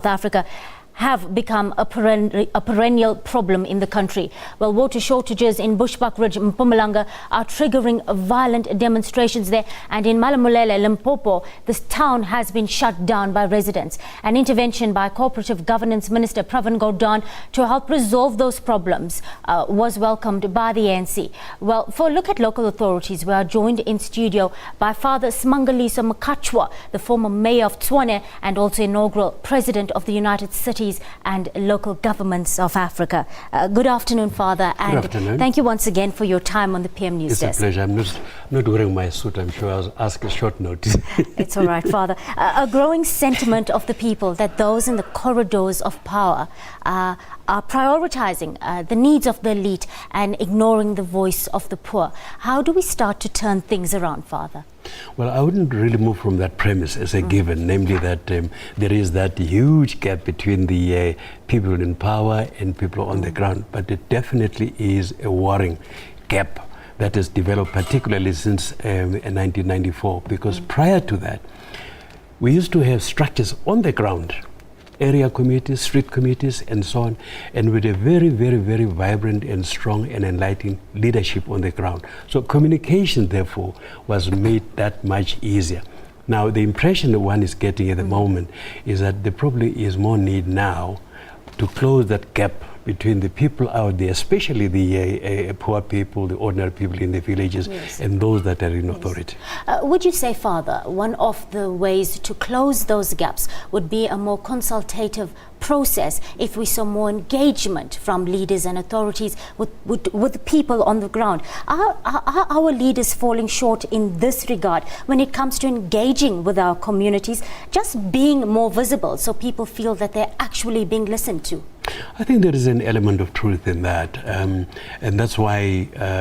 Africa have become a perennial problem in the country. Well, water shortages in Bushbuckridge Mpumalanga are triggering violent demonstrations there, and in Malamulele, Limpopo, this town has been shut down by residents. An intervention by Co-operative Governance Minister Pravin Gordhan to help resolve those problems was welcomed by the ANC. Well, for a look at local authorities, we are joined in studio by Father Smangaliso Mkhatshwa, the former mayor of Tshwane and also inaugural president of the United Cities and Local Governments of Africa. Good afternoon, Father, and good afternoon. Thank you once again for your time on the PM News Desk. It's a pleasure. I'm not wearing my suit. I'm sure I was asked a short notice. It's all right, Father. A growing sentiment of the people that those in the corridors of power are prioritizing the needs of the elite and ignoring the voice of the poor. How do we start to turn things around, Father? Well, I wouldn't really move from that premise as a given, namely that there is that huge gap between the people in power and people on the ground. But it definitely is a worrying gap that has developed, particularly since 1994, because prior to that, we used to have structures on the ground, area committees, street committees, and so on, and with a very, very, very vibrant and strong and enlightening leadership on the ground. So communication, therefore, was made that much easier. Now, the impression that one is getting at the moment is that there probably is more need now to close that gap between the people out there, especially the poor people, the ordinary people in the villages, yes, and those that are in authority. Would you say, Father, one of the ways to close those gaps would be a more consultative process if we saw more engagement from leaders and authorities with people on the ground? Are our leaders falling short in this regard when it comes to engaging with our communities, just being more visible so people feel that they're actually being listened to? I think there is an element of truth in that, and that's why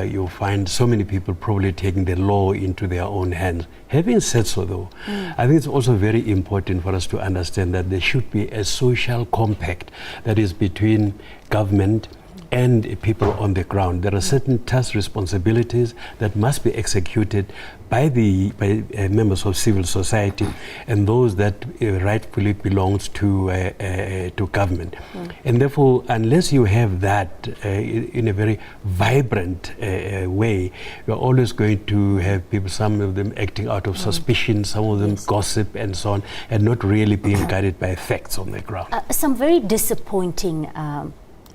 you'll find so many people probably taking the law into their own hands. Having said so, though, I think it's also very important for us to understand that there should be a social compact that is between government and people on the ground. There are certain task responsibilities that must be executed by members of civil society and those that rightfully belongs to government. And therefore, unless you have that in a very vibrant way, you're always going to have people, some of them acting out of suspicion, some of them, yes, gossip and so on, and not really being guided by facts on the ground. Some very disappointing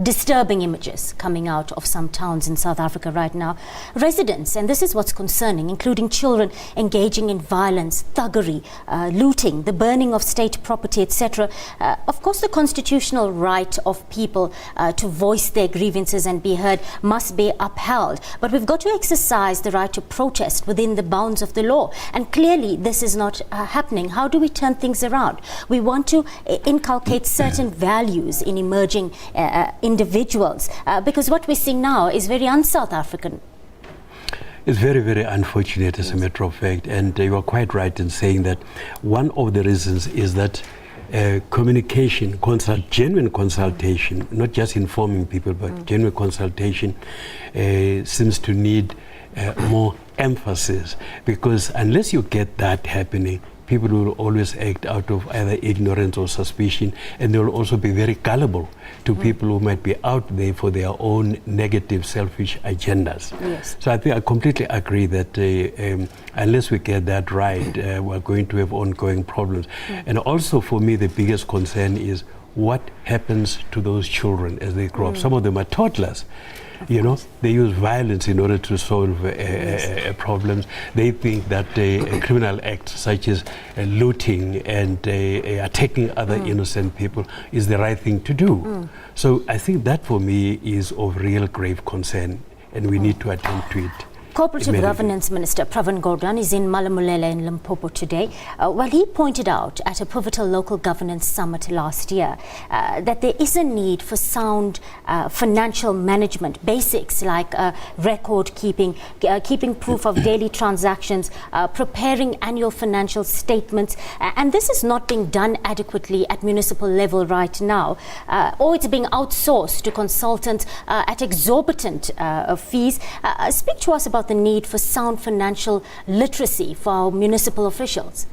disturbing images coming out of some towns in South Africa right now. Residents, and this is what's concerning, including children engaging in violence, thuggery, looting, the burning of state property, etc. Of course, the constitutional right of people to voice their grievances and be heard must be upheld. But we've got to exercise the right to protest within the bounds of the law. And clearly, this is not happening. How do we turn things around? We want to inculcate certain values in emerging individuals, because what we're seeing now is very un-South African. It's very, very unfortunate, as a matter of fact, and you are quite right in saying that one of the reasons is that communication, genuine consultation, not just informing people, but genuine consultation seems to need more emphasis, because unless you get that happening, people will always act out of either ignorance or suspicion, and they will also be very gullible to people who might be out there for their own negative, selfish agendas. Yes. So I think I completely agree that unless we get that right, we're going to have ongoing problems. And also for me, the biggest concern is what happens to those children as they grow up. Some of them are toddlers. You know, they use violence in order to solve problems. They think that a criminal act such as looting and attacking other innocent people is the right thing to do. So I think that for me is of real grave concern, and we need to attend to it. Co-operative Governance Minister Pravin Gordhan is in Malamulele in Limpopo today. Well, he pointed out at a pivotal local governance summit last year that there is a need for sound financial management, basics like record keeping, keeping proof of daily transactions, preparing annual financial statements, and this is not being done adequately at municipal level right now, or it's being outsourced to consultants at exorbitant fees. Speak to us about the need for sound financial literacy for our municipal officials.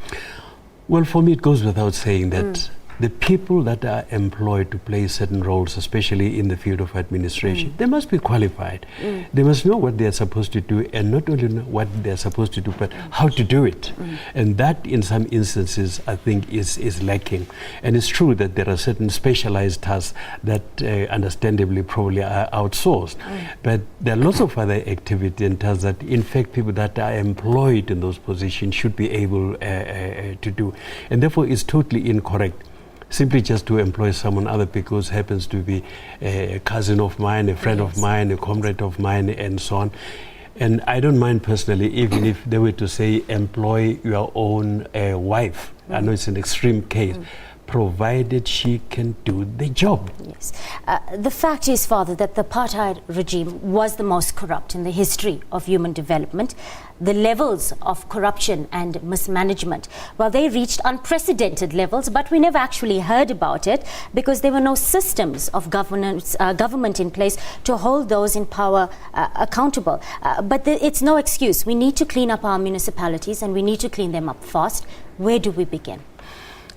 Well, for me, it goes without saying that the people that are employed to play certain roles, especially in the field of administration, they must be qualified. They must know what they are supposed to do, and not only know what they are supposed to do, but how to do it. And that, in some instances, I think is lacking. And it's true that there are certain specialized tasks that understandably probably are outsourced. But there are lots of other activity and tasks that, in fact, people that are employed in those positions should be able to do. And therefore, it's totally incorrect simply just to employ someone other because happens to be a cousin of mine, a friend of mine, a comrade of mine, and so on. And I don't mind personally, even if they were to say employ your own wife. I know it's an extreme case. Provided she can do the job. Yes. The fact is, Father, that the apartheid regime was the most corrupt in the history of human development. The levels of corruption and mismanagement, well, they reached unprecedented levels, but we never actually heard about it because there were no systems of government in place to hold those in power accountable. But it's no excuse. We need to clean up our municipalities and we need to clean them up fast. Where do we begin?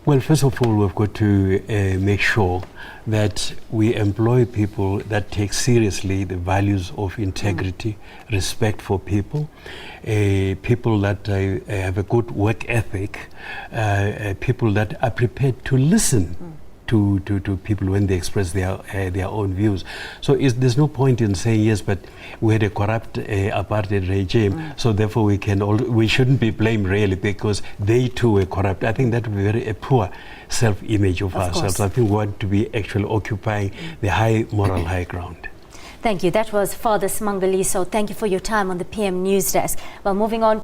Well, first of all, we've got to make sure that we employ people that take seriously the values of integrity, respect for people, people that have a good work ethic, people that are prepared to listen to people when they express their own views. So there's no point in saying, yes, but we had a corrupt apartheid regime, so therefore we shouldn't be blamed really because they too were corrupt. I think that would be a poor self-image of ourselves. Course. I think we want to be actually occupying the high moral high ground. Thank you. That was Father Smangaliso. Thank you for your time on the PM News Desk. Well, moving on.